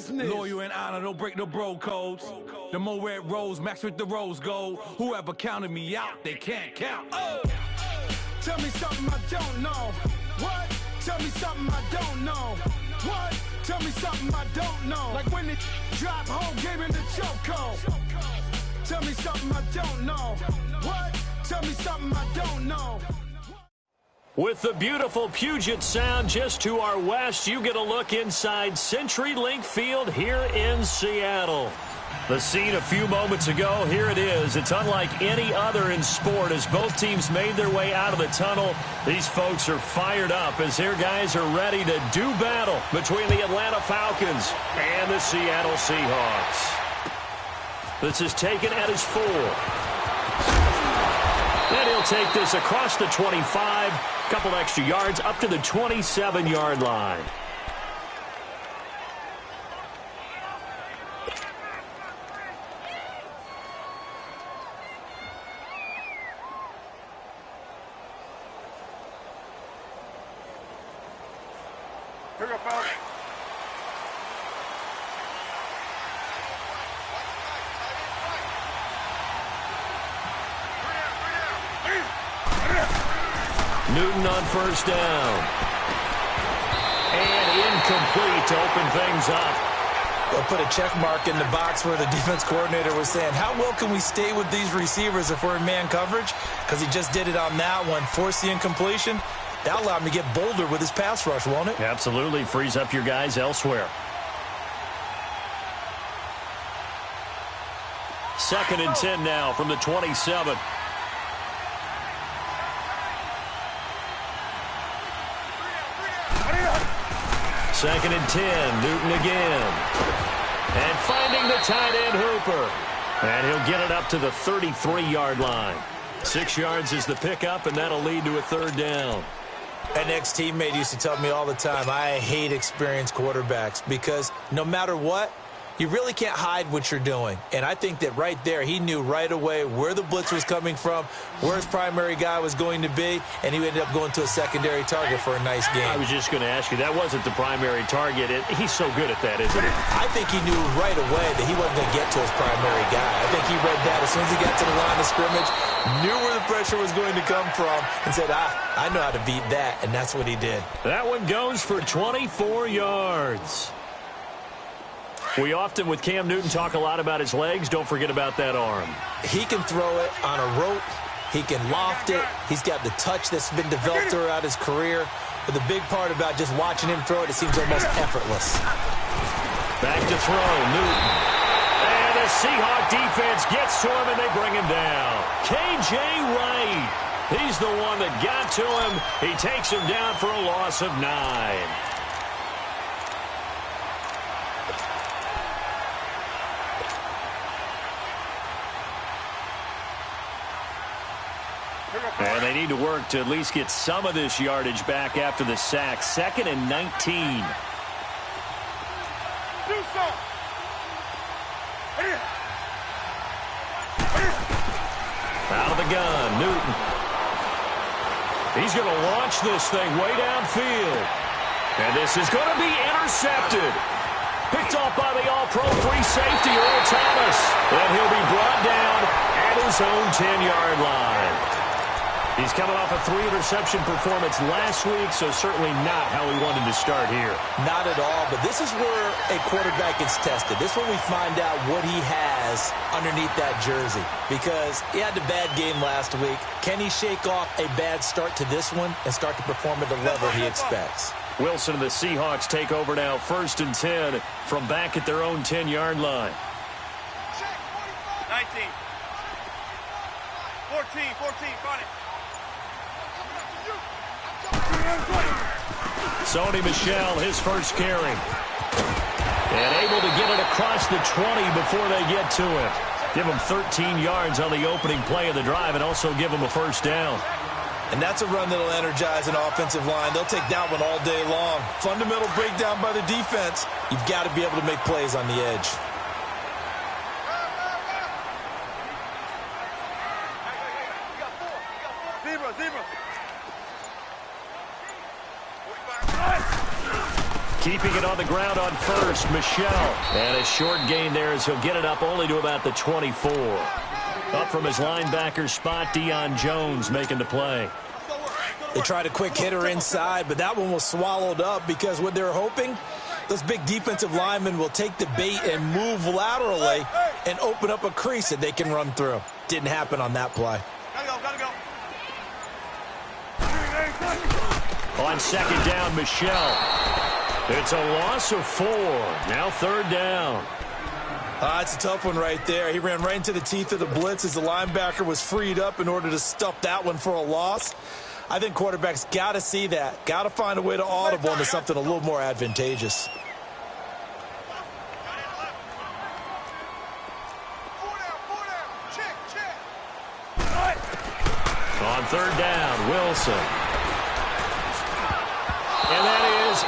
business. Loyal and honor, don't break the bro codes. The more red rose, max with the rose gold. Whoever counted me out, they can't count. Oh. Tell me something I don't know. What? Tell me something I don't know. What? Tell me something I don't know. Like when it drop whole game in the chokehold. Tell me something I don't know. What? Tell me something I don't know. With the beautiful Puget Sound just to our west, you get a look inside CenturyLink Field here in Seattle. The scene a few moments ago, here it is. It's unlike any other in sport as both teams made their way out of the tunnel. These folks are fired up as their guys are ready to do battle between the Atlanta Falcons and the Seattle Seahawks. This is taken at his 4. And he'll take this across the 25, couple extra yards up to the 27-yard line. Here we go, fellas. Newton on first down. And incomplete to open things up. They'll put a check mark in the box where the defense coordinator was saying, how well can we stay with these receivers if we're in man coverage? Because he just did it on that one, forced the incompletion. That'll allow him to get bolder with his pass rush, won't it? Absolutely. Frees up your guys elsewhere. 2nd and 10 now from the 27. Second and 10, Newton again. And finding the tight end, Hooper. And he'll get it up to the 33-yard line. 6 yards is the pickup, and that'll lead to a 3rd down. An ex-teammate used to tell me all the time, I hate experienced quarterbacks because no matter what, you really can't hide what you're doing. And I think that right there, he knew right away where the blitz was coming from, where his primary guy was going to be, and he ended up going to a secondary target for a nice game. I was just going to ask you, that wasn't the primary target. He's so good at that, isn't he? I think he knew right away that he wasn't going to get to his primary guy. I think he read that as soon as he got to the line of scrimmage, knew where the pressure was going to come from, and said, I know how to beat that, and that's what he did. That one goes for 24 yards. We often, with Cam Newton, talk a lot about his legs. Don't forget about that arm. He can throw it on a rope. He can loft it. He's got the touch that's been developed throughout his career. But the big part about just watching him throw it, it seems almost effortless. Back to throw, Newton. And the Seahawk defense gets to him, and they bring him down. K.J. Wright. He's the one that got to him. He takes him down for a loss of 9. And they need to work to at least get some of this yardage back after the sack. 2nd and 19. Out of the gun, Newton. He's going to launch this thing way downfield. And this is going to be intercepted. Picked off by the all-pro free safety, Earl Thomas. And he'll be brought down at his own 10-yard line. He's coming off a 3-interception performance last week, so certainly not how he wanted to start here. Not at all, but this is where a quarterback gets tested. This is when we find out what he has underneath that jersey, because he had a bad game last week. Can he shake off a bad start to this one and start to perform at the level he expects? Wilson and the Seahawks take over now, 1st and 10 from back at their own 10-yard line. 19. 14, find it. Sony Michel, his first carry. And able to get it across the 20 before they get to him. Give him 13 yards on the opening play of the drive and also give him a 1st down. And that's a run that'll energize an offensive line. They'll take that one all day long. Fundamental breakdown by the defense. You've got to be able to make plays on the edge. Keeping it on the ground on first, Michelle. And a short gain there as he'll get it up only to about the 24. Up from his linebacker spot, Deion Jones making the play. They tried a quick hitter inside, but that one was swallowed up because what they're hoping, those big defensive linemen will take the bait and move laterally and open up a crease that they can run through. Didn't happen on that play. Gotta go. On second down, Michelle. It's a loss of 4. Now third down. It's a tough one right there. He ran right into the teeth of the blitz as the linebacker was freed up in order to stuff that one for a loss. I think quarterbacks got to see that. Got to find a way to audible into something a little more advantageous. On third down, Wilson. And that is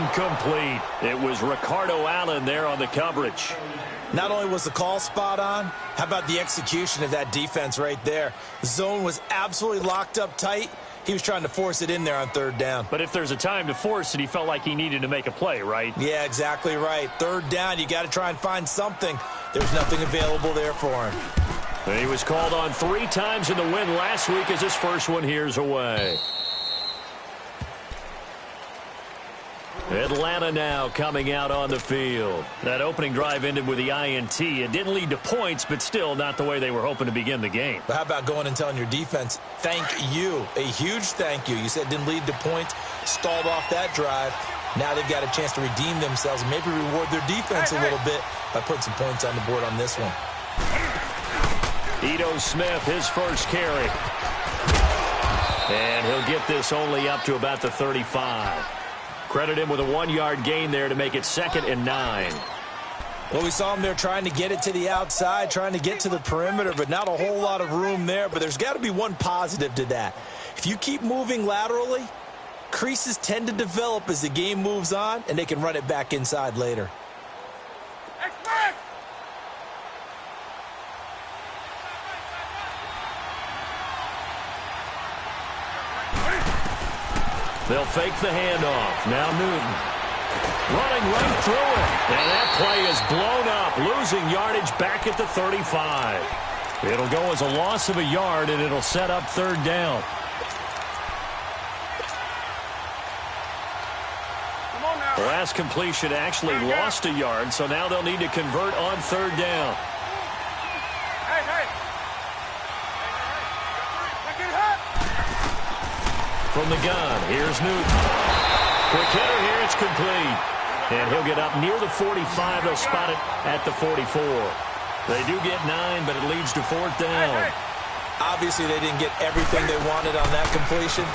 incomplete. It was Ricardo Allen there on the coverage. Not only was the call spot on, how about the execution of that defense right there? The zone was absolutely locked up tight. He was trying to force it in there on third down. But if there's a time to force it, he felt like he needed to make a play, right? Yeah, exactly right. Third down, you got to try and find something. There's nothing available there for him. And he was called on 3 times in the win last week as his first one here's away. Atlanta now coming out on the field. That opening drive ended with the INT. It didn't lead to points, but still not the way they were hoping to begin the game. But how about going and telling your defense, thank you, a huge thank you. You said it didn't lead to points, stalled off that drive. Now they've got a chance to redeem themselves and maybe reward their defense a little bit by putting some points on the board on this one. Ito Smith, his first carry. And he'll get this only up to about the 35. Credit him with a 1-yard gain there to make it 2nd and 9. Well, we saw him there trying to get it to the outside, trying to get to the perimeter, but not a whole lot of room there. But there's got to be one positive to that. If you keep moving laterally, creases tend to develop as the game moves on, and they can run it back inside later. They'll fake the handoff. Now Newton. Running right through it. And that play is blown up. Losing yardage back at the 35. It'll go as a loss of a yard, and it'll set up third down. The last completion actually lost a yard, so now they'll need to convert on third down. From the gun, here's Newton. Quick hitter here, it's complete. And he'll get up near the 45. They'll spot it at the 44. They do get 9, but it leads to fourth down. Obviously, they didn't get everything they wanted on that completion,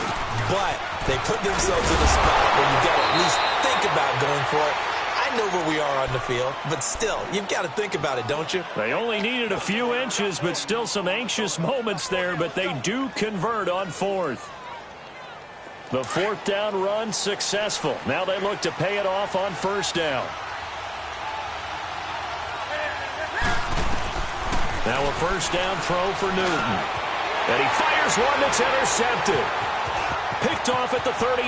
but they put themselves in a spot where you've got to at least think about going for it. I know where we are on the field, but still, you've got to think about it, don't you? They only needed a few inches, but still some anxious moments there, but they do convert on fourth. The fourth down run successful. Now they look to pay it off on first down. Now a first down throw for Newton. And he fires one that's intercepted. Picked off at the 38.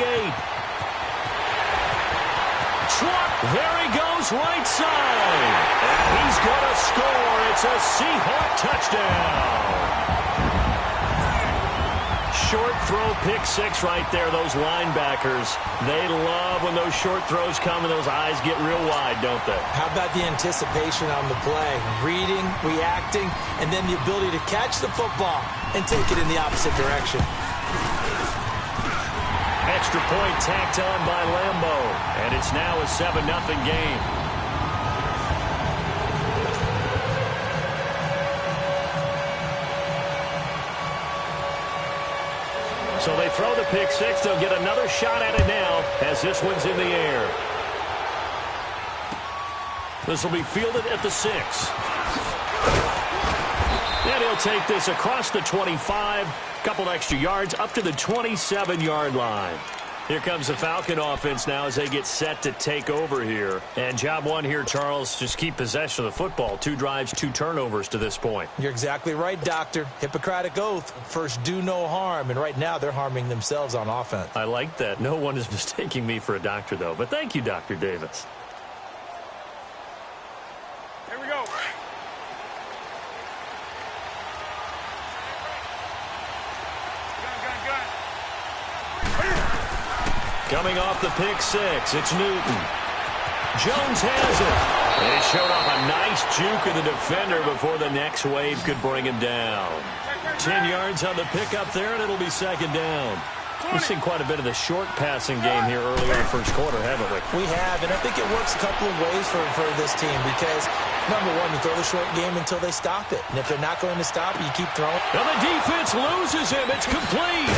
Truck, there he goes right side. And he's going to score. It's a Seahawk touchdown. Short throw, pick 6 right there. Those linebackers, they love when those short throws come and those eyes get real wide, don't they? How about the anticipation on the play? Reading, reacting, and then the ability to catch the football and take it in the opposite direction. Extra point tacked on by Lambo, and it's now a 7-0 game. So they throw the pick 6. They'll get another shot at it now as this one's in the air. This will be fielded at the 6. And he'll take this across the 25. Couple extra yards up to the 27-yard line. Here comes the Falcon offense now as they get set to take over here. And job one here, Charles, just keep possession of the football. 2 drives, 2 turnovers to this point. You're exactly right, Doctor. Hippocratic oath. First, do no harm. And right now, they're harming themselves on offense. I like that. No one is mistaking me for a doctor, though. But thank you, Dr. Davis. Here we go. Gun. Coming off the pick 6, it's Newton. Jones has it. And he showed off a nice juke of the defender before the next wave could bring him down. 10 yards on the pickup there, and it'll be second down. We've seen quite a bit of the short passing game here earlier in the first quarter, haven't we? We have, and I think it works a couple of ways for this team because, number one, you throw the short game until they stop it. And if they're not going to stop it, you keep throwing. Now the defense loses him. It's complete.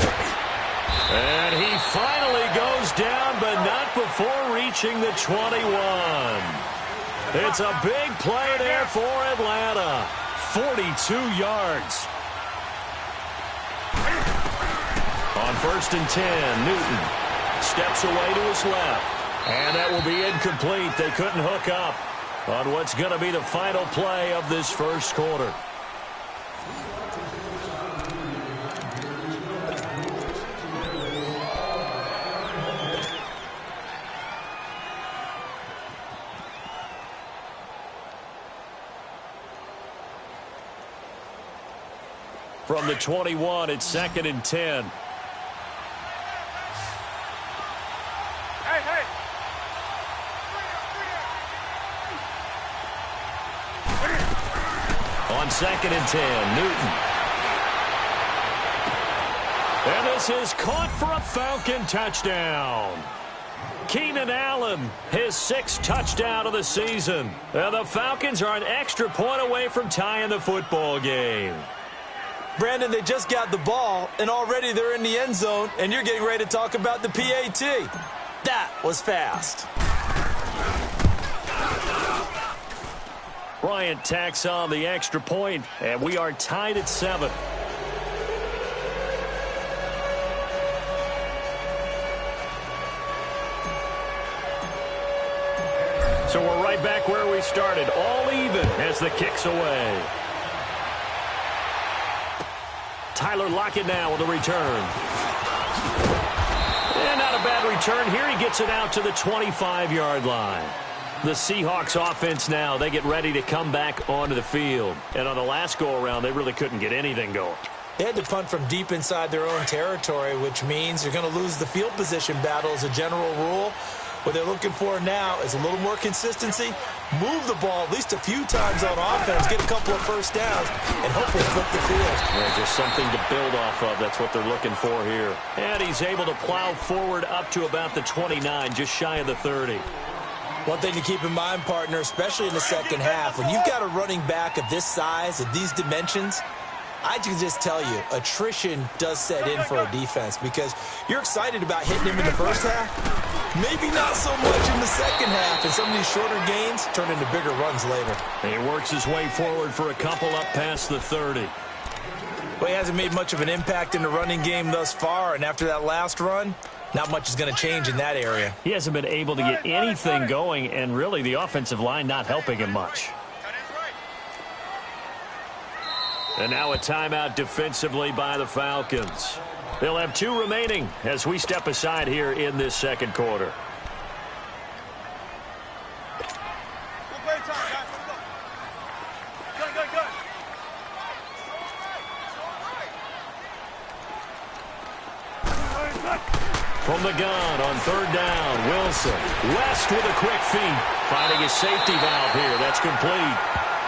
And he finally goes down, but not before reaching the 21. It's a big play there for Atlanta. 42 yards. On 1st and 10, Newton steps away to his left. And that will be incomplete. They couldn't hook up on what's going to be the final play of this first quarter. From the 21, it's 2nd and 10. Hey. On 2nd and 10, Newton. And this is caught for a Falcon touchdown. Keenan Allen, his 6th touchdown of the season. And the Falcons are an extra point away from tying the football game. Brandon, they just got the ball, and already they're in the end zone, and you're getting ready to talk about the PAT. That was fast. Bryant tacks on the extra point, and we are tied at 7. So we're right back where we started, all even as the kick's away. Tyler Lockett now with a return. And not a bad return here. He gets it out to the 25-yard line. The Seahawks offense now, they get ready to come back onto the field. And on the last go-around, they really couldn't get anything going. They had to punt from deep inside their own territory, which means you're going to lose the field position battle as a general rule. What they're looking for now is a little more consistency, move the ball at least a few times on offense, get a couple of first downs, and hopefully flip the field. Yeah, just something to build off of. That's what they're looking for here. And he's able to plow forward up to about the 29, just shy of the 30. One thing to keep in mind, partner, especially in the second half, when you've got a running back of this size, of these dimensions, I can just tell you, attrition does set in for a defense because you're excited about hitting him in the first half. Maybe not so much in the second half, and some of these shorter gains turn into bigger runs later. And he works his way forward for a couple up past the 30. Well, he hasn't made much of an impact in the running game thus far, and after that last run, not much is going to change in that area. He hasn't been able to get anything going, and really the offensive line not helping him much. And now a timeout defensively by the Falcons. They'll have 2 remaining as we step aside here in this second quarter. From the gun on 3rd down, Wilson. West with a quick feed. Finding his safety valve here. That's complete.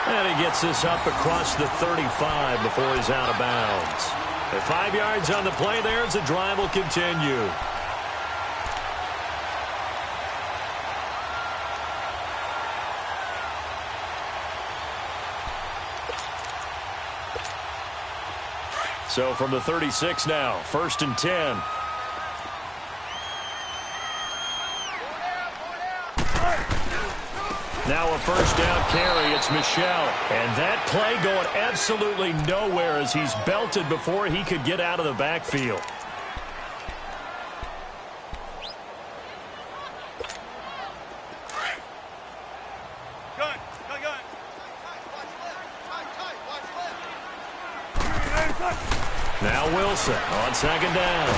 And he gets this up across the 35 before he's out of bounds. At 5 yards on the play there as the drive will continue. So from the 36 now, 1st and 10. Now a first down carry. It's Michel. And that play going absolutely nowhere as he's belted before he could get out of the backfield. Gun. Now Wilson on second down.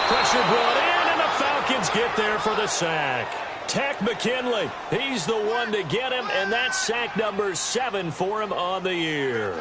Pressure brought in, and the Falcons get there for the sack. Tech McKinley, he's the one to get him, and that's sack number 7 for him on the year.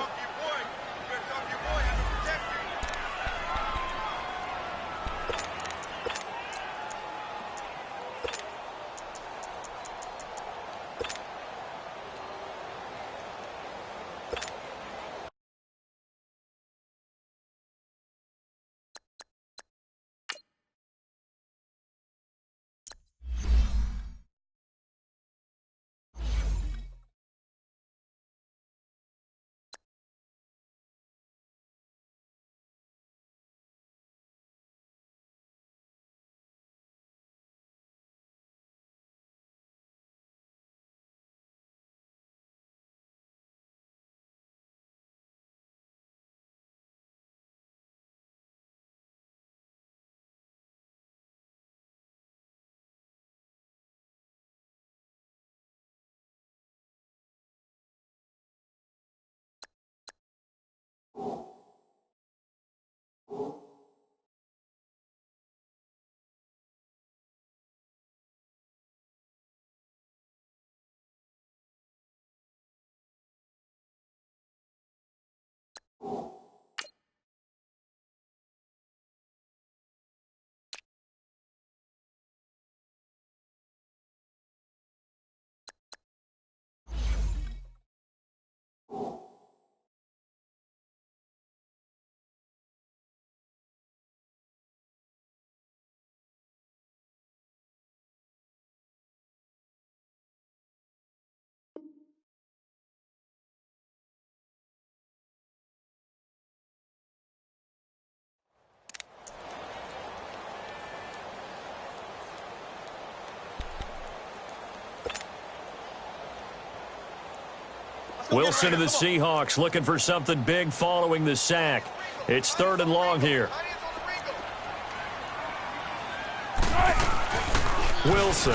Wilson of the Seahawks looking for something big following the sack. It's 3rd and long here. Wilson.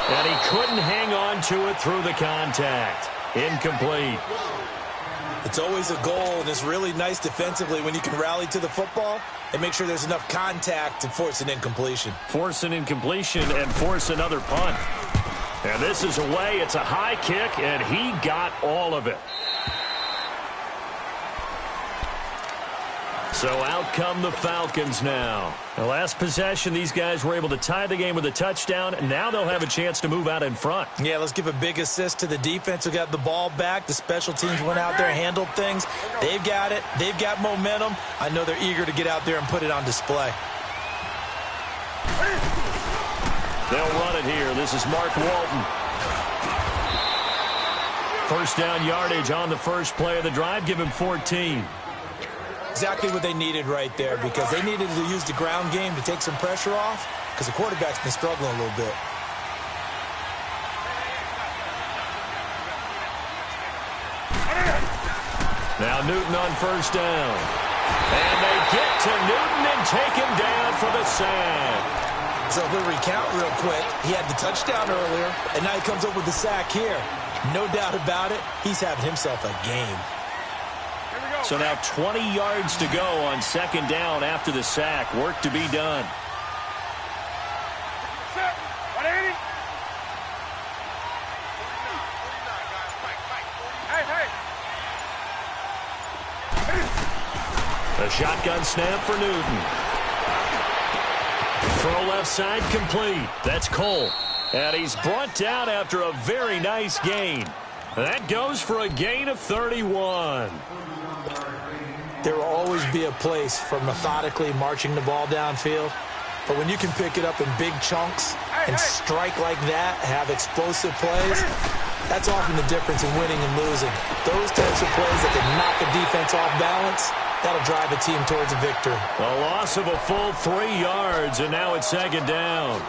And he couldn't hang on to it through the contact. Incomplete. It's always a goal, and it's really nice defensively when you can rally to the football and make sure there's enough contact to force an incompletion. Force an incompletion and force another punt. And this is away. It's a high kick, and he got all of it. So out come the Falcons now. The last possession, these guys were able to tie the game with a touchdown. Now they'll have a chance to move out in front. Yeah, let's give a big assist to the defense who got the ball back. The special teams went out there, handled things. They've got it. They've got momentum. I know they're eager to get out there and put it on display. They'll run it here. This is Mark Walton. First down yardage on the first play of the drive. Give him 14. Exactly what they needed right there, because they needed to use the ground game to take some pressure off, because the quarterback's been struggling a little bit. Now Newton on first down. And they get to Newton and take him down for the sack. So if we recount real quick, he had the touchdown earlier, and now he comes up with the sack here. No doubt about it, he's having himself a game. So now 20 yards to go on second down after the sack. Work to be done. A shotgun snap for Newton. Throw left side complete. That's Cole. And he's brought down after a very nice gain. That goes for a gain of 31. There will always be a place for methodically marching the ball downfield. But when you can pick it up in big chunks and strike like that, have explosive plays, that's often the difference in winning and losing. Those types of plays that can knock a defense off balance, that'll drive a team towards a victory. A loss of a full 3 yards, and now it's second down.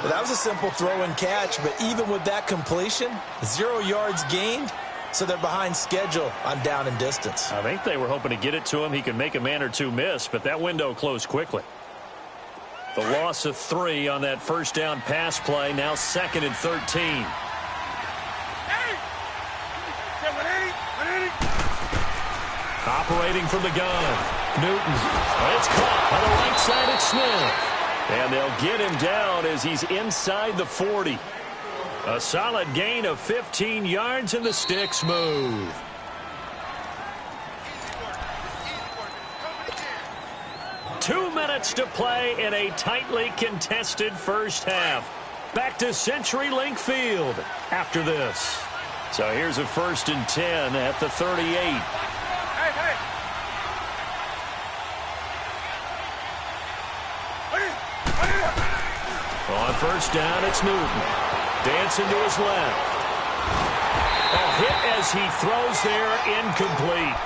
Well, that was a simple throw and catch, but even with that completion, 0 yards gained, so they're behind schedule on down and distance. I think they were hoping to get it to him. He could make a man or two miss, but that window closed quickly. The loss of 3 on that first down pass play. Now 2nd and 13. Operating from the gun. Newton. It's caught on the right side at Smith. And they'll get him down as he's inside the 40. A solid gain of 15 yards and the sticks move. Two minutes to play in a tightly contested first half. Back to CenturyLink Field after this. So here's a 1st and 10 at the 38. On first down, it's Newton. Dancing to his left. A hit as he throws there, incomplete.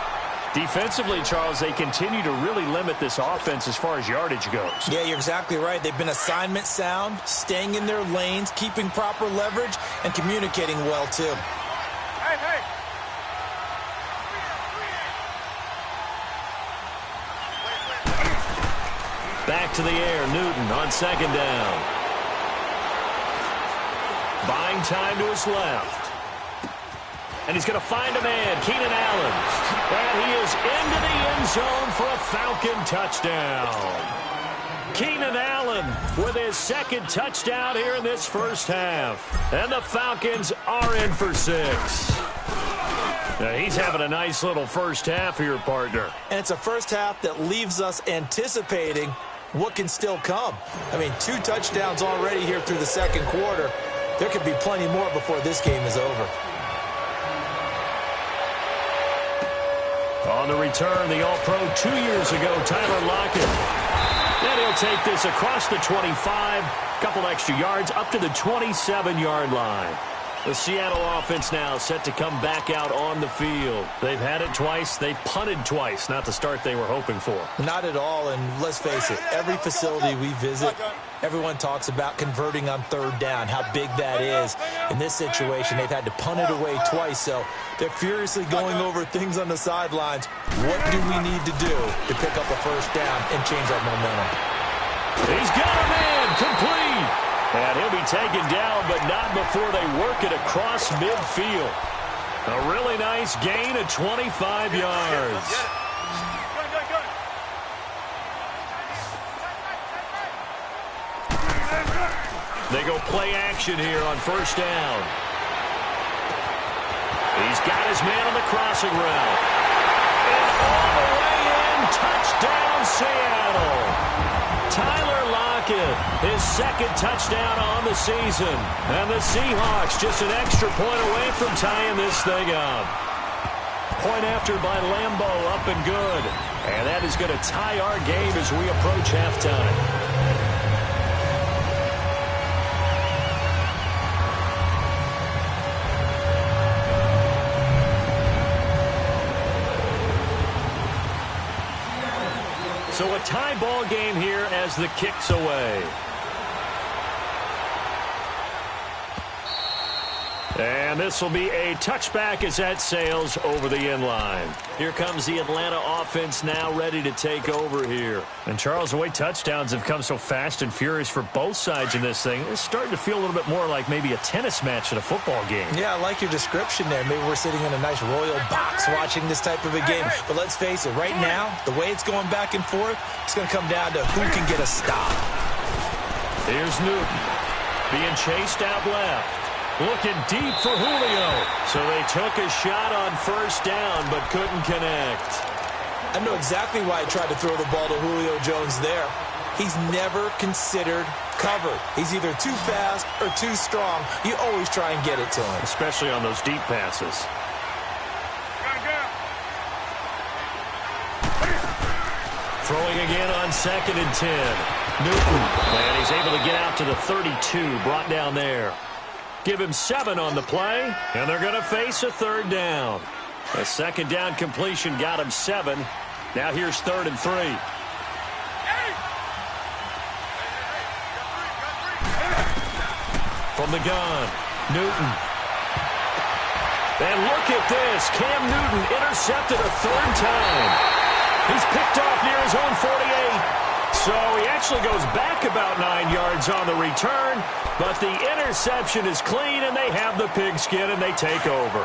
Defensively, Charles, they continue to really limit this offense as far as yardage goes. Yeah, you're exactly right. They've been assignment sound, staying in their lanes, keeping proper leverage, and communicating well, too. Back to the air, Newton on 2nd down. Buying time to his left. And he's going to find a man, Keenan Allen. And he is into the end zone for a Falcon touchdown. Keenan Allen with his 2nd touchdown here in this first half. And the Falcons are in for 6. Now, he's having a nice little first half here, partner. And it's a first half that leaves us anticipating what can still come. I mean, 2 touchdowns already here through the 2nd quarter. There could be plenty more before this game is over. On the return, the All-Pro 2 years ago, Tyler Lockett. And he'll take this across the 25, couple extra yards, up to the 27-yard line. The Seattle offense now set to come back out on the field. They've had it twice. They've punted twice. Not the start they were hoping for. Not at all, and let's face it, every facility we visit, everyone talks about converting on 3rd down, how big that is. In this situation, they've had to punt it away twice, so they're furiously going over things on the sidelines. What do we need to do to pick up a first down and change our momentum? He's got a man, complete. And he'll be taken down, but not before they work it across midfield. A really nice gain of 25 yards. They go play action here on first down. He's got his man on the crossing route. And all the way in, touchdown Seattle. Tyler Lockett, his 2nd touchdown on the season. And the Seahawks just an extra point away from tying this thing up. Point after by Lambeau, up and good. And that is going to tie our game as we approach halftime. So a tie ball game here as the kick's away. And this will be a touchback as that sails over the end line. Here comes the Atlanta offense now ready to take over here. And Charles, the way touchdowns have come so fast and furious for both sides in this thing, it's starting to feel a little bit more like maybe a tennis match in a football game. Yeah, I like your description there. Maybe we're sitting in a nice royal box watching this type of a game. But let's face it, right now, the way it's going back and forth, it's going to come down to who can get a stop. Here's Newton being chased out left. Looking deep for Julio. So they took a shot on first down but couldn't connect. I know exactly why I tried to throw the ball to Julio Jones there. He's never considered cover. He's either too fast or too strong. You always try and get it to him. Especially on those deep passes. Throwing again on 2nd and 10. Newton. And he's able to get out to the 32. Brought down there. Give him 7 on the play, and they're going to face a 3rd down. A 2nd down completion got him 7. Now here's 3rd and 3. From the gun, Newton. And look at this. Cam Newton intercepted a 3rd time. He's picked off near his own 48. So he actually goes back about 9 yards on the return, but the interception is clean, and they have the pigskin, and they take over.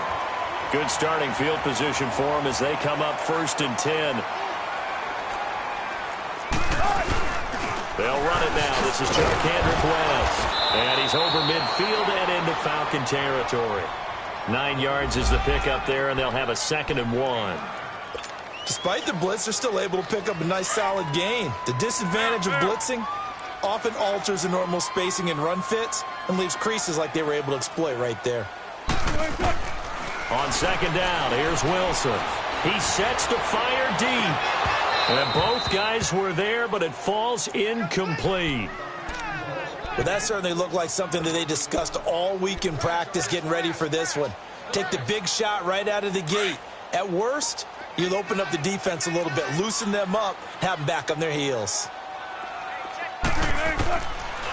Good starting field position for them as they come up 1st and 10. They'll run it now. This is Charkandrick West. And he's over midfield and into Falcon territory. 9 yards is the pickup there, and they'll have a 2nd and 1. Despite the blitz, they're still able to pick up a nice solid gain. The disadvantage of blitzing often alters the normal spacing and run fits and leaves creases like they were able to exploit right there. On 2nd down, here's Wilson. He sets to fire deep. And both guys were there, but it falls incomplete. Well, that certainly looked like something that they discussed all week in practice getting ready for this one. Take the big shot right out of the gate. At worst, you'll open up the defense a little bit, loosen them up, have them back on their heels.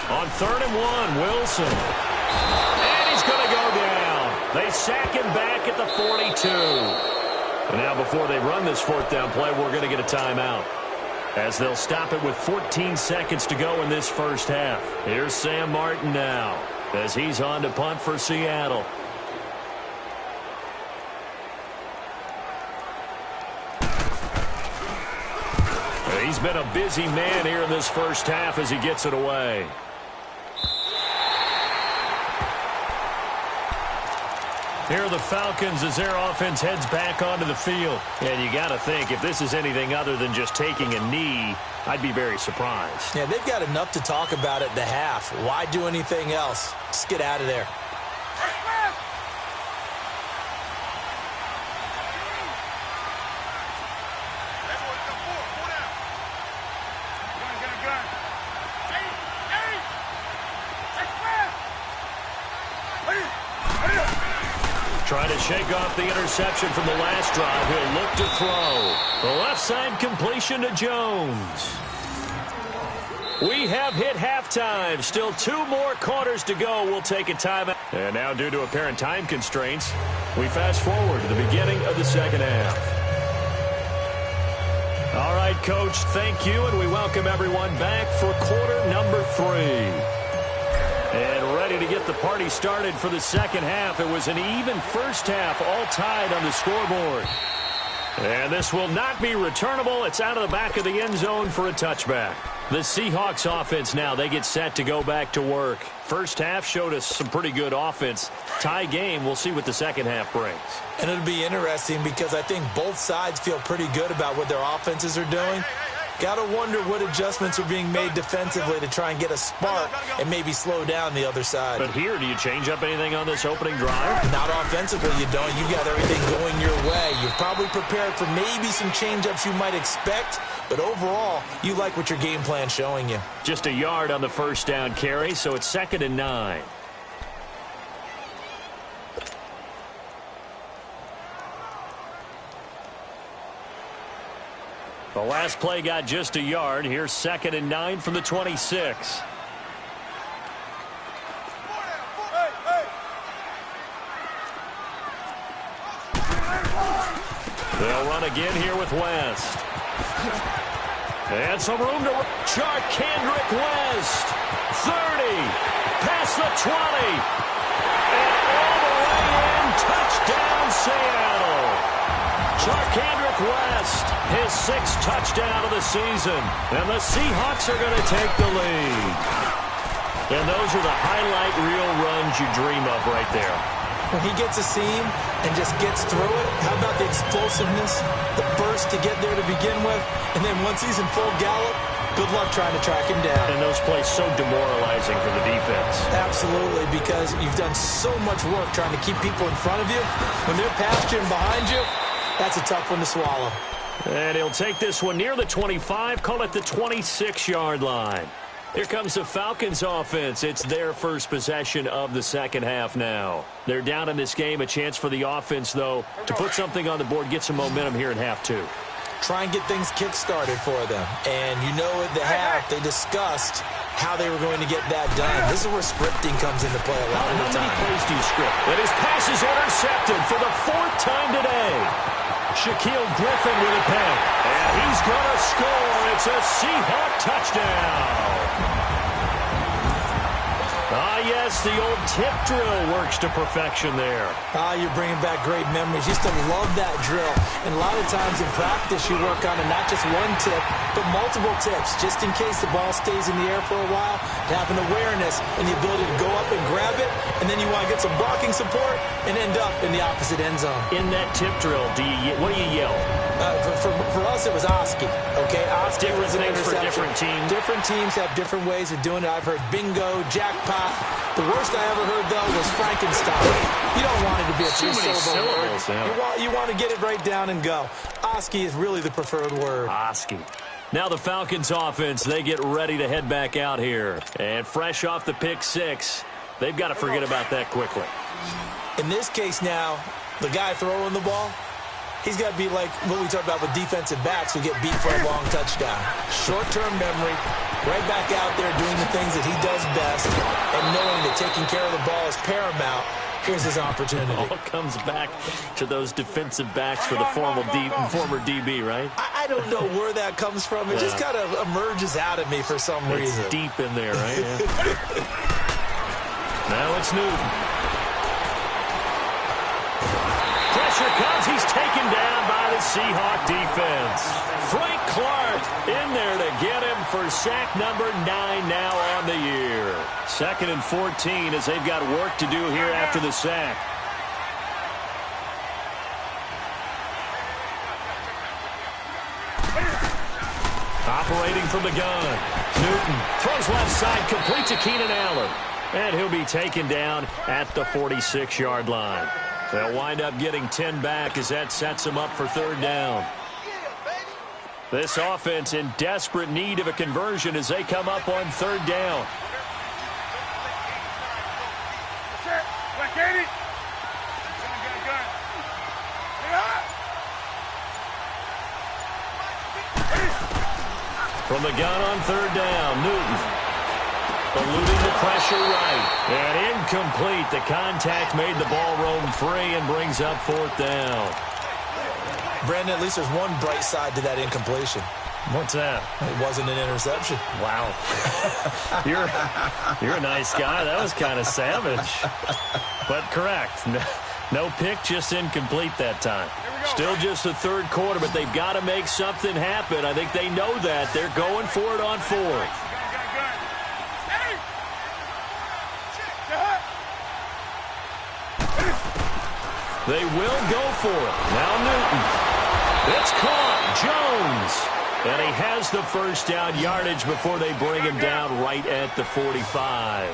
On 3rd and 1, Wilson. And he's going to go down. They sack him back at the 42. And now before they run this 4th down play, we're going to get a timeout, as they'll stop it with 14 seconds to go in this first half. Here's Sam Martin now as he's on to punt for Seattle. He's been a busy man here in this first half as he gets it away. Here are the Falcons as their offense heads back onto the field. And you got to think, if this is anything other than just taking a knee, I'd be very surprised. Yeah, they've got enough to talk about at the half. Why do anything else? Just get out of there. Trying to shake off the interception from the last drive. He'll look to throw. The left side completion to Jones. We have hit halftime. Still 2 more quarters to go. We'll take a timeout. And now, due to apparent time constraints, we fast forward to the beginning of the 2nd half. All right, Coach, thank you, and we welcome everyone back for quarter number 3. And ready to get the party started for the 2nd half. It was an even first half, all tied on the scoreboard. And this will not be returnable. It's out of the back of the end zone for a touchback. The Seahawks offense now, they get set to go back to work. First half showed us some pretty good offense. Tie game, we'll see what the 2nd half brings. And it'll be interesting because I think both sides feel pretty good about what their offenses are doing. Got to wonder what adjustments are being made defensively to try and get a spark and maybe slow down the other side. But here, do you change up anything on this opening drive? Not offensively, you don't. You got everything going your way. You've probably prepared for maybe some change-ups you might expect, but overall, you like what your game plan's showing you. Just a yard on the first down carry, so it's 2nd and 9. The last play got just a yard. Here's 2nd and 9 from the 26. They'll run again here with West. And some room to Charkandrick West. 30. Past the 20. And all the way in. Touchdown, Seattle. Charkandrick West, his 6th touchdown of the season. And the Seahawks are going to take the lead. And those are the highlight reel runs you dream of right there. When he gets a seam and just gets through it, how about the explosiveness, the burst to get there to begin with, and then once he's in full gallop, good luck trying to track him down. And those plays so demoralizing for the defense. Absolutely, because you've done so much work trying to keep people in front of you. When they're past you and behind you, that's a tough one to swallow. And he'll take this one near the 25, call it the 26-yard line. Here comes the Falcons offense. It's their first possession of the 2nd half now. They're down in this game. A chance for the offense, though, to put something on the board, get some momentum here in half 2. Try and get things kick-started for them. And you know at the half they discussed how they were going to get that done. This is where scripting comes into play a lot of the time. How many plays do you script? And his pass is intercepted for the 4th time today. Shaquille Griffin with a pick. And he's going to score. It's a Seahawk touchdown. Ah, yes, the old tip drill works to perfection there. You're bringing back great memories. Used to love that drill. And a lot of times in practice, you work on it, not just one tip, but multiple tips, just in case the ball stays in the air for a while, to have an awareness and the ability to go up and grab it, and then you want to get some blocking support and end up in the opposite end zone. In that tip drill, what do you yell? For us, it was Oski. Okay, Oski was an names for interception. different teams. Different teams have different ways of doing it. I've heard bingo, jackpot. The worst I ever heard, though, was Frankenstein. You don't want it to be a two-syllable word. Yeah. You want to get it right down and go. Oski is really the preferred word. Oski. Now the Falcons offense, they get ready to head back out here. And fresh off the pick six, they've got to forget about that quickly. In this case now, the guy throwing the ball, he's got to be like what we talked about with defensive backs who get beat for a long touchdown. Short-term memory, right back out there doing the things that he does best, and knowing that taking care of the ball is paramount. Here's his opportunity. It all comes back to those defensive backs for the former DB, right? I don't know where that comes from. It just kind of emerges out of me for some reason. It's deep in there, right? Yeah. Now it's Newton. Pressure comes. He's taken down by the Seahawk defense. Frank Clark in there to get him for sack number 9 now on the year. 2nd and 14 as they've got work to do here after the sack. Operating from the gun. Newton throws left side, complete to Keenan Allen. And he'll be taken down at the 46-yard line. They'll wind up getting 10 back as that sets them up for 3rd down. This offense in desperate need of a conversion as they come up on 3rd down. From the gun on 3rd down, Newton. Eluding the pressure right. And incomplete. The contact made the ball roam free and brings up 4th down. Brandon, at least there's one bright side to that incompletion. What's that? It wasn't an interception. Wow. You're a nice guy. That was kind of savage. But correct. No pick, just incomplete that time. Still just the 3rd quarter, but they've got to make something happen. I think they know that. They're going for it on 4th. They will go for it. Now Newton. It's caught. Jones. And he has the 1st down yardage before they bring him down right at the 45.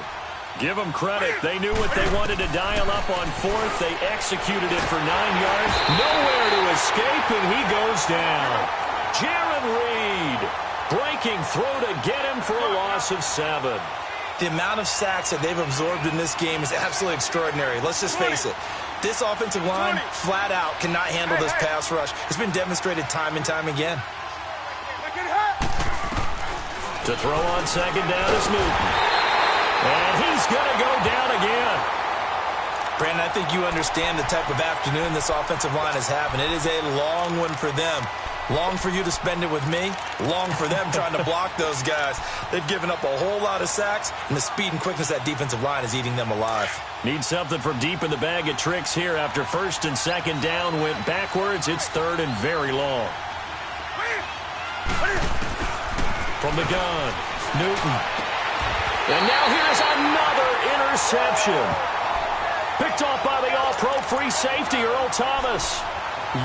Give them credit. They knew what they wanted to dial up on 4th. They executed it for 9 yards. Nowhere to escape, and he goes down. Jaron Reed breaking through to get him for a loss of 7. The amount of sacks that they've absorbed in this game is absolutely extraordinary. Let's just face it. This offensive line, flat out, cannot handle this pass rush. It's been demonstrated time and time again. To throw on 2nd down is Newton. And he's going to go down again. Brandon, I think you understand the type of afternoon this offensive line is having. It is a long one for them. Long for you to spend it with me. Long for them trying to block those guys. They've given up a whole lot of sacks, and the speed and quickness of that defensive line is eating them alive. Need something from deep in the bag of tricks here after 1st and 2nd down went backwards. It's 3rd and very long. From the gun, Newton. And now here's another interception. Picked off by the all-pro free safety, Earl Thomas.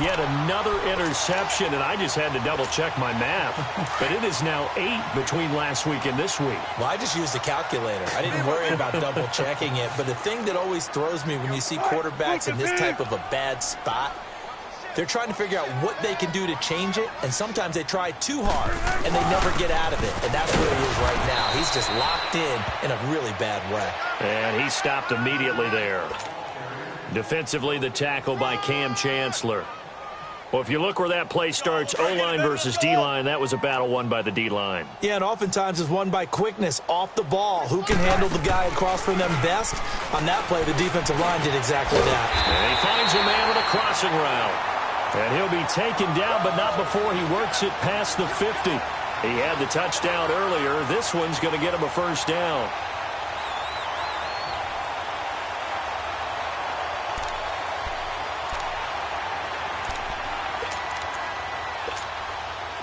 Yet another interception, and I just had to double-check my math. But it is now 8 between last week and this week. Well, I just used a calculator. I didn't worry about double-checking it. But the thing that always throws me when you see quarterbacks in this type of a bad spot, they're trying to figure out what they can do to change it, and sometimes they try too hard, and they never get out of it. And that's where he is right now. He's just locked in a really bad way. And he stopped immediately there. Defensively, the tackle by Cam Chancellor. Well, if you look where that play starts, O-line versus D-line, that was a battle won by the D-line. Yeah, and oftentimes is won by quickness off the ball. Who can handle the guy across from them best? On that play, the defensive line did exactly that. And he finds a man with a crossing route. And he'll be taken down, but not before he works it past the 50. He had the touchdown earlier. This one's going to get him a first down.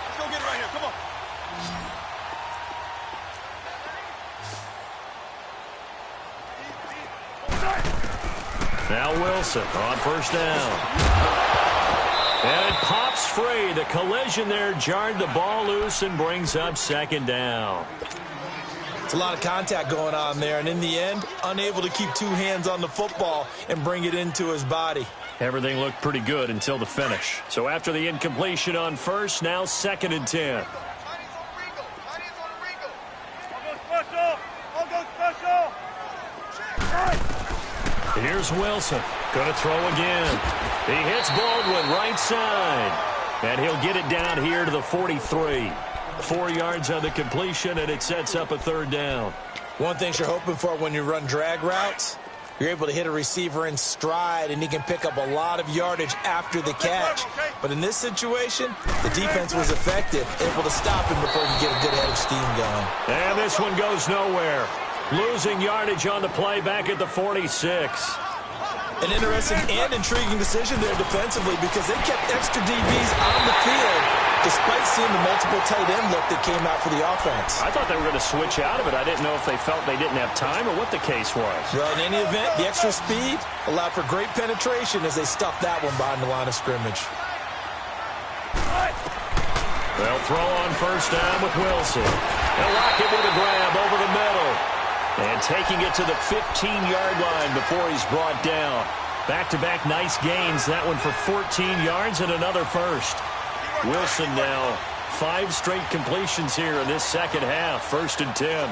Let's go get it right here. Come on. Now Wilson on first down. And it pops free. The collision there jarred the ball loose and brings up second down. It's a lot of contact going on there, and in the end, unable to keep two hands on the football and bring it into his body. Everything looked pretty good until the finish. So after the incompletion on first, now 2nd and 10. Here's Wilson. Going to throw again. He hits Baldwin right side. And he'll get it down here to the 43. 4 yards on the completion, and it sets up a third down. One thing you're hoping for when you run drag routes, you're able to hit a receiver in stride, and he can pick up a lot of yardage after the catch. But in this situation, the defense was effective, able to stop him before he could get a good head of steam going. And this one goes nowhere. Losing yardage on the play back at the 46. An interesting and intriguing decision there defensively because they kept extra DBs on the field despite seeing the multiple tight end look that came out for the offense. I thought they were going to switch out of it. I didn't know if they felt they didn't have time or what the case was. Well, in any event, the extra speed allowed for great penetration as they stuffed that one behind the line of scrimmage. They'll throw on first down with Wilson. They'll lock it with a grab over the middle. And taking it to the 15-yard line before he's brought down. Back-to-back nice gains. That one for 14 yards and another first. Wilson now 5 straight completions here in this second half. 1st and 10.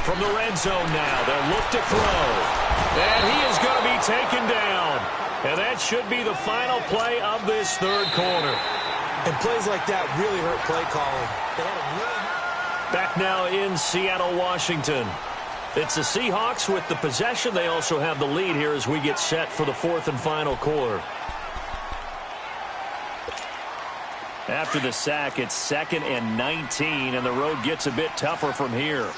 From the red zone now, they'll look to throw. And he is going to be taken down. And that should be the final play of this third quarter. And plays like that really hurt play calling. They had a really... Back now in Seattle, Washington. It's the Seahawks with the possession. They also have the lead here as we get set for the 4th and final quarter. After the sack, it's 2nd and 19, and the road gets a bit tougher from here.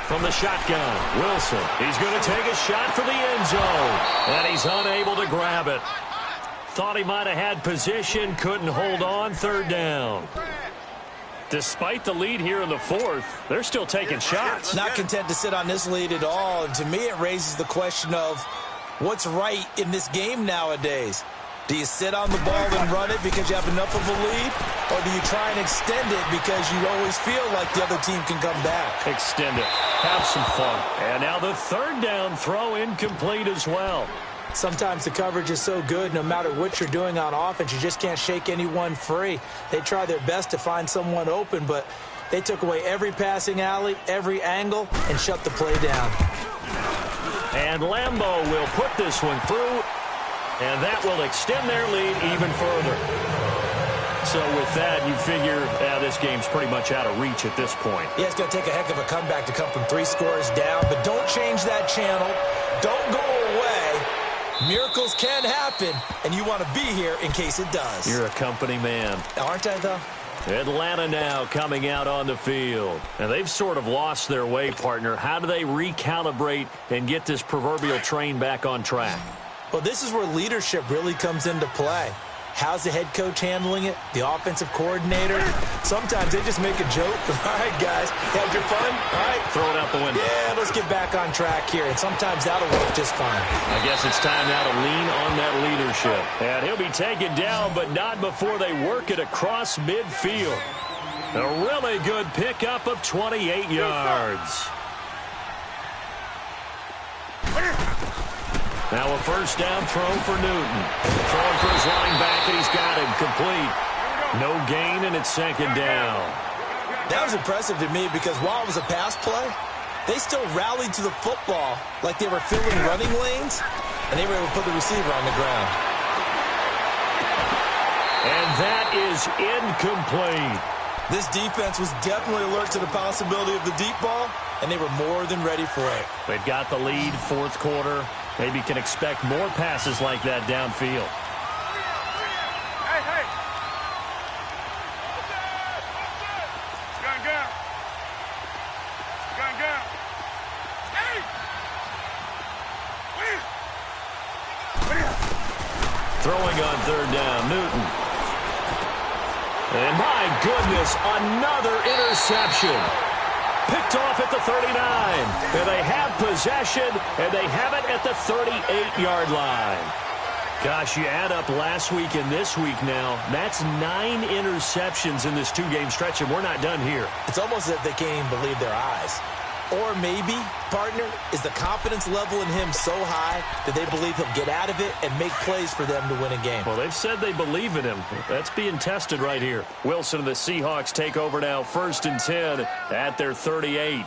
From the shotgun, Wilson. He's going to take a shot for the end zone, and he's unable to grab it. Thought he might have had position, couldn't hold on. 3rd down. Despite the lead here in the 4th, they're still taking shots. Not content to sit on this lead at all. And to me, it raises the question of what's right in this game nowadays. Do you sit on the ball and run it because you have enough of a lead? Or do you try and extend it because you always feel like the other team can come back? Extend it. Have some fun. And now the 3rd down throw incomplete as well. Sometimes the coverage is so good, no matter what you're doing on offense, you just can't shake anyone free. They try their best to find someone open, but they took away every passing alley, every angle, and shut the play down. And Lambeau will put this one through, and that will extend their lead even further. So with that, you figure this game's pretty much out of reach at this point. Yeah, it's going to take a heck of a comeback to come from 3 scores down, but don't change that channel. Don't go away. Miracles can happen, and you want to be here in case it does. You're a company man. Aren't I, though? Atlanta now coming out on the field. And they've sort of lost their way, partner. How do they recalibrate and get this proverbial train back on track? Well, this is where leadership really comes into play. How's the head coach handling it? The offensive coordinator? Sometimes they just make a joke. All right, guys, had your fun? All right. Throw it out the window. Yeah, let's get back on track here. And sometimes that'll work just fine. I guess it's time now to lean on that leadership. And he'll be taken down, but not before they work it across midfield. A really good pickup of 28 yards. Now a first down throw for Newton. Throwing for his running back, and he's got him complete. No gain, and it's 2nd down. That was impressive to me because while it was a pass play, they still rallied to the football like they were filling running lanes, and they were able to put the receiver on the ground. And that is incomplete. This defense was definitely alert to the possibility of the deep ball, and they were more than ready for it. They've got the lead, fourth quarter. Maybe can expect more passes like that downfield. Hey, hey. Gun, gun. Gun, gun. Hey. Throwing on third down, Newton. And my goodness, another interception. Picked off at the 39. And they have possession, and they have it at the 38-yard line. Gosh, you add up last week and this week now, that's 9 interceptions in this two-game stretch, and we're not done here. It's almost as if they can't even believe their eyes. Or maybe, partner, is the confidence level in him so high that they believe he'll get out of it and make plays for them to win a game. Well, they've said they believe in him. That's being tested right here. Wilson and the Seahawks take over now, 1st and 10 at their 38.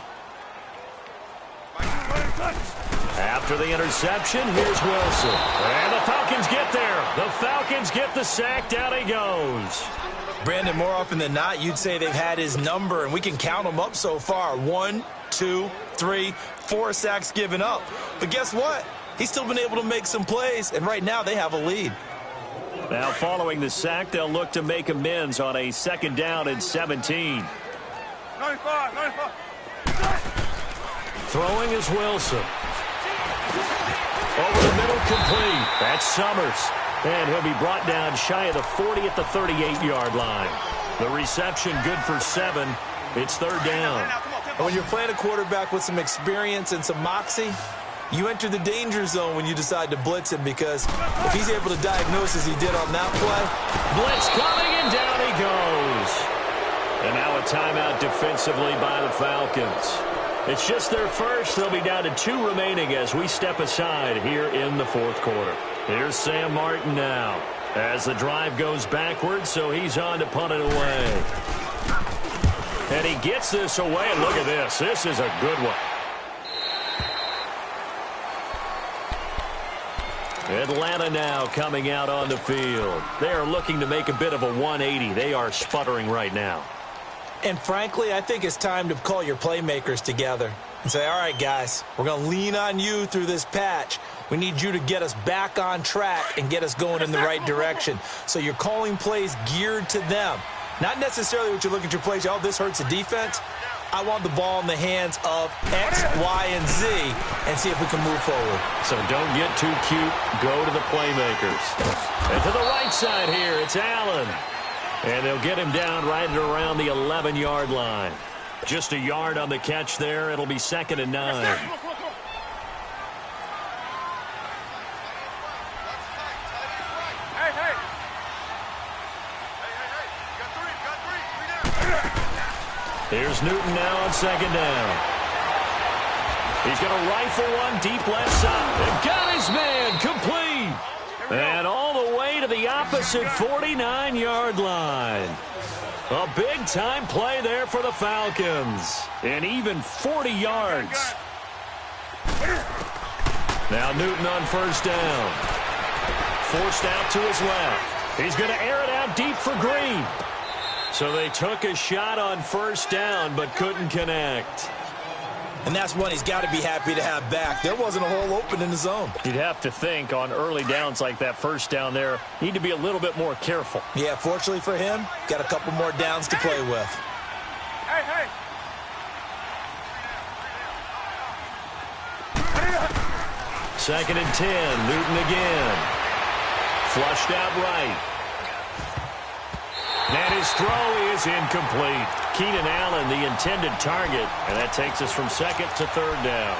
After the interception, here's Wilson. And the Falcons get there. The Falcons get the sack. Down he goes. Brandon, more often than not, you'd say they've had his number, and we can count them up so far. 1, 2, 3, 4 sacks given up. But guess what? He's still been able to make some plays, and right now they have a lead. Now following the sack, they'll look to make amends on a 2nd down and 17. 95, 95. Throwing is Wilson. Over the middle, complete. That's Summers. And he'll be brought down shy of the 40 at the 38-yard line. The reception good for 7. It's 3rd down. And when you're playing a quarterback with some experience and some moxie, you enter the danger zone when you decide to blitz him, because if he's able to diagnose as he did on that play. Blitz coming, and down he goes. And now a timeout defensively by the Falcons. It's just their first. They'll be down to 2 remaining as we step aside here in the 4th quarter. Here's Sam Martin now as the drive goes backwards, so he's on to punt it away. And he gets this away, and look at this. This is a good one. Atlanta now coming out on the field. They are looking to make a bit of a 180. They are sputtering right now. And frankly, I think it's time to call your playmakers together and say, all right, guys, we're going to lean on you through this patch. We need you to get us back on track and get us going in the right direction. So you're calling plays geared to them. Not necessarily what you look at your plays, oh, this hurts the defense. I want the ball in the hands of X, Y, and Z and see if we can move forward. So don't get too cute. Go to the playmakers. And to the right side here, it's Allen. And they'll get him down right at around the 11-yard line. Just a yard on the catch there. It'll be 2nd and 9. Here's Newton now on 2nd down. He's going to rifle one deep left side. And got his man complete. And all the way to the opposite 49-yard line. A big-time play there for the Falcons. And even 40 yards. Now Newton on 1st down. Forced out to his left. He's going to air it out deep for Green. So they took a shot on 1st down, but couldn't connect. And that's one he's got to be happy to have back. There wasn't a hole open in the zone. You'd have to think on early downs like that 1st down there, need to be a little bit more careful. Yeah, fortunately for him, got a couple more downs to play with. Hey, hey. 2nd and 10, Newton again. Flushed out right. And his throw is incomplete. Keenan Allen, the intended target, and that takes us from 2nd to 3rd down.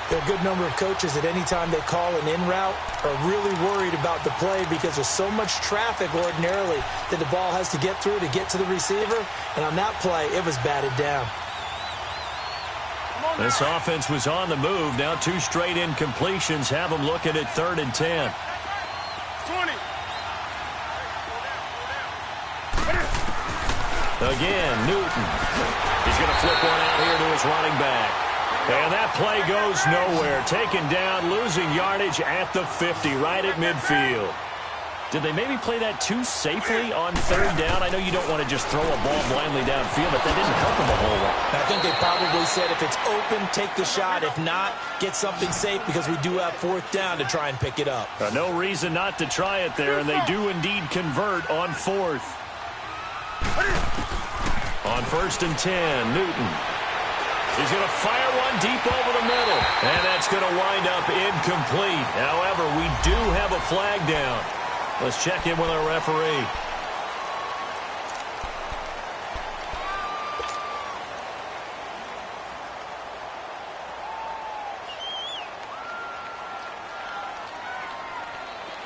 There are a good number of coaches at any time they call an in route are really worried about the play because there's so much traffic ordinarily that the ball has to get through to get to the receiver. And on that play, it was batted down. This offense was on the move. Now 2 straight incompletions have them looking at 3rd and 10. 20. Again, Newton. He's going to flip one out here to his running back. And that play goes nowhere. Taken down, losing yardage at the 50, right at midfield. Did they maybe play that too safely on third down? I know you don't want to just throw a ball blindly downfield, but that didn't help them a whole lot. I think they probably said if it's open, take the shot. If not, get something safe because we do have fourth down to try and pick it up. No reason not to try it there, and they do indeed convert on fourth. On 1st and 10, Newton. He's going to fire one deep over the middle, and that's going to wind up incomplete. However, we do have a flag down. Let's check in with our referee.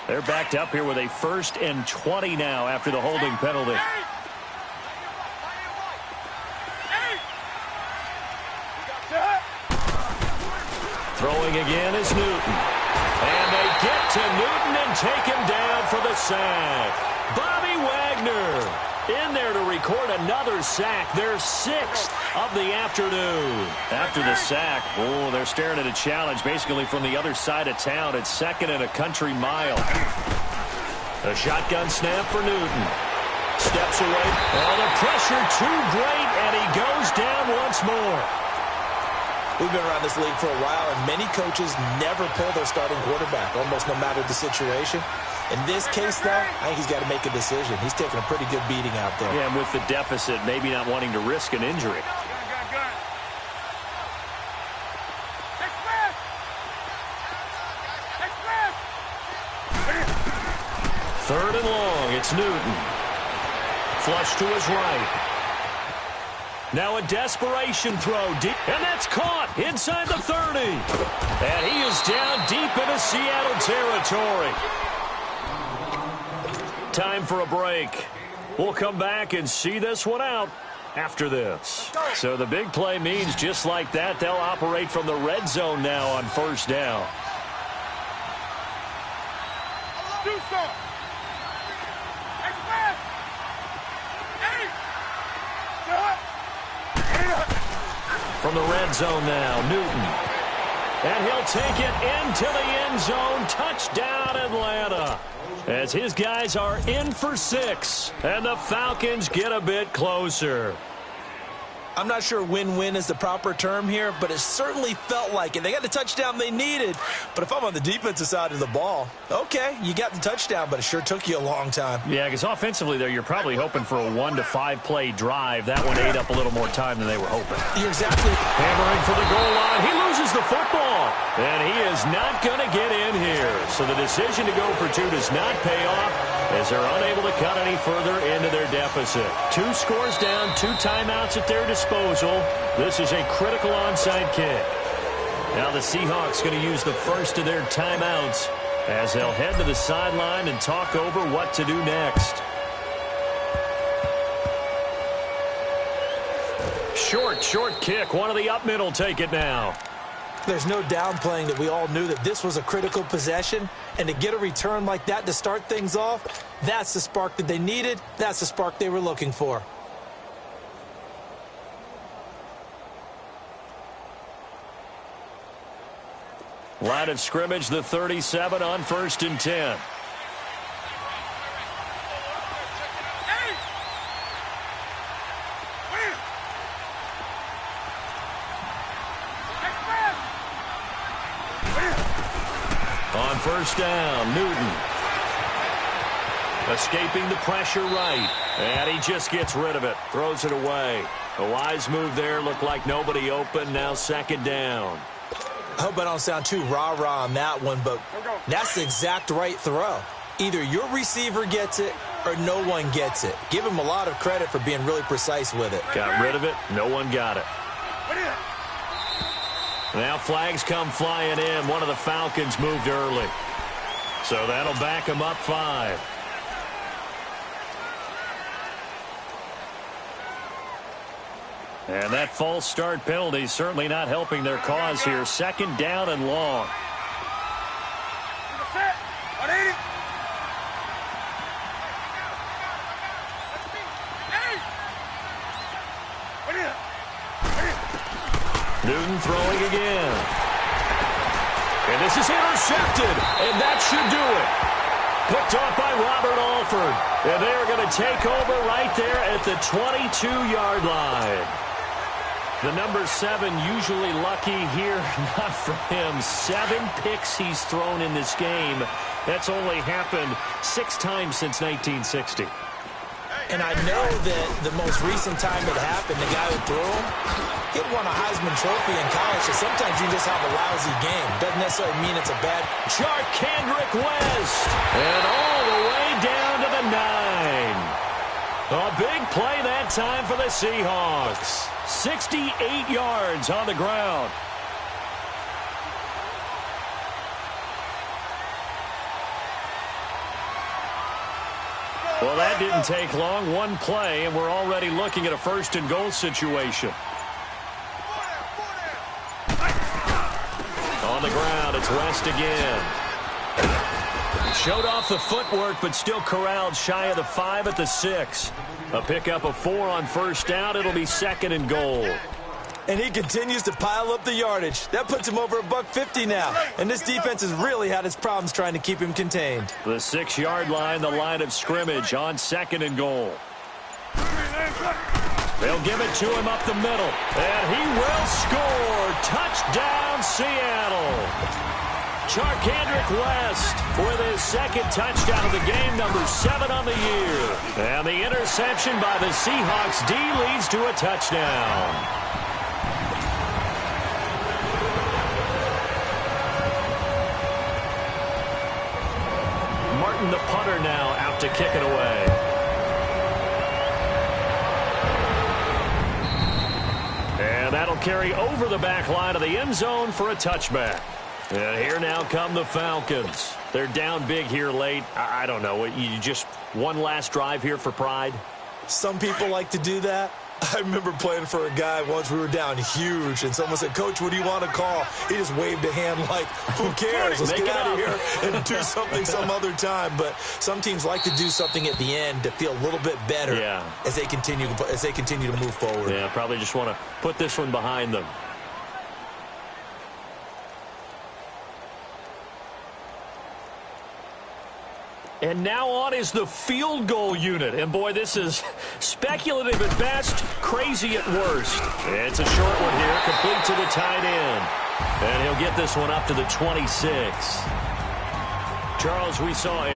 They're backed up here with a 1st and 20 now after the holding penalty. Throwing again is Newton. And they get to Newton and take him down for the sack. Bobby Wagner in there to record another sack, their 6th of the afternoon. After the sack, they're staring at a challenge basically from the other side of town. It's 2nd and a country mile. A shotgun snap for Newton. Steps away. Oh, the pressure too great, and he goes down once more. We've been around this league for a while, and many coaches never pull their starting quarterback, almost no matter the situation. In this case, though, I think he's got to make a decision. He's taking a pretty good beating out there. Yeah, and with the deficit, maybe not wanting to risk an injury. Third and long, it's Newton. Flush to his right. Now a desperation throw deep, and that's caught inside the 30. And he is down deep into Seattle territory. Time for a break. We'll come back and see this one out after this. So the big play means just like that, they'll operate from the red zone now on 1st down. Do something. From the red zone now, Newton. And he'll take it into the end zone. Touchdown, Atlanta. As his guys are in for 6. And the Falcons get a bit closer. I'm not sure win-win is the proper term here, but it certainly felt like it. They got the touchdown they needed, but if I'm on the defensive side of the ball, okay, you got the touchdown, but it sure took you a long time. Yeah, because offensively, there, you're probably hoping for a 1 to 5 play drive. That one ate up a little more time than they were hoping. You're exactly. Hammering for the goal line. He loses the football, and he is not going to get in here. So the decision to go for 2 does not pay off, as they're unable to cut any further into their deficit. 2 scores down, 2 timeouts at their disposal. This is a critical onside kick. Now the Seahawks going to use the first of their timeouts as they'll head to the sideline and talk over what to do next. Short kick. One of the up middle take it now. There's no downplaying that we all knew that this was a critical possession, and to get a return like that to start things off, that's the spark that they needed. That's the spark they were looking for. Line of scrimmage, the 37 on 1st and 10. On 1st down, Newton. Escaping the pressure right. And he just gets rid of it. Throws it away. A wise move there. Looked like nobody open. Now 2nd down. I hope I don't sound too rah-rah on that one, but that's the exact right throw. Either your receiver gets it or no one gets it. Give him a lot of credit for being really precise with it. Got rid of it. No one got it. Now flags come flying in. One of the Falcons moved early. So that'll back them up 5. And that false start penalty certainly not helping their cause here. 2nd down and long. Newton throwing again. And this is intercepted, and that should do it. Picked off by Robert Alford. And they're going to take over right there at the 22-yard line. The number 7 usually lucky here. Not for him. 7 picks he's thrown in this game. That's only happened 6 times since 1960. And I know that the most recent time it happened, the guy who threw him, he won a Heisman Trophy in college, so sometimes you just have a lousy game. Doesn't necessarily mean it's a bad... Kendrick West. And all the way down to the 9. A big play that time for the Seahawks. 68 yards on the ground. Well, that didn't take long. One play, and we're already looking at a first-and-goal situation. On the ground, it's West again. Showed off the footwork, but still corralled shy of the 5 at the 6. A pickup of 4 on first down. It'll be second and goal. And he continues to pile up the yardage. That puts him over $150 now. And this defense has really had its problems trying to keep him contained. The 6-yard line, the line of scrimmage on second and goal. They'll give it to him up the middle. And he will score. Touchdown, Seattle. Kendrick West with his second touchdown of the game, number 7 on the year. And the interception by the Seahawks D leads to a touchdown. Martin, the punter, now out to kick it away. And that'll carry over the back line of the end zone for a touchback. And here now come the Falcons. They're down big here late. I don't know. You just one last drive here for pride? Some people like to do that. I remember playing for a guy once. We were down huge, and someone said, "Coach, what do you want to call?" He just waved a hand like, who cares? Let's get out of here and do something some other time. But some teams like to do something at the end to feel a little bit better as they continue to move forward. Yeah, probably just want to put this one behind them. And now on is the field goal unit. And, boy, this is speculative at best, crazy at worst. It's a short one here, complete to the tight end. And he'll get this one up to the 26. Charles, we saw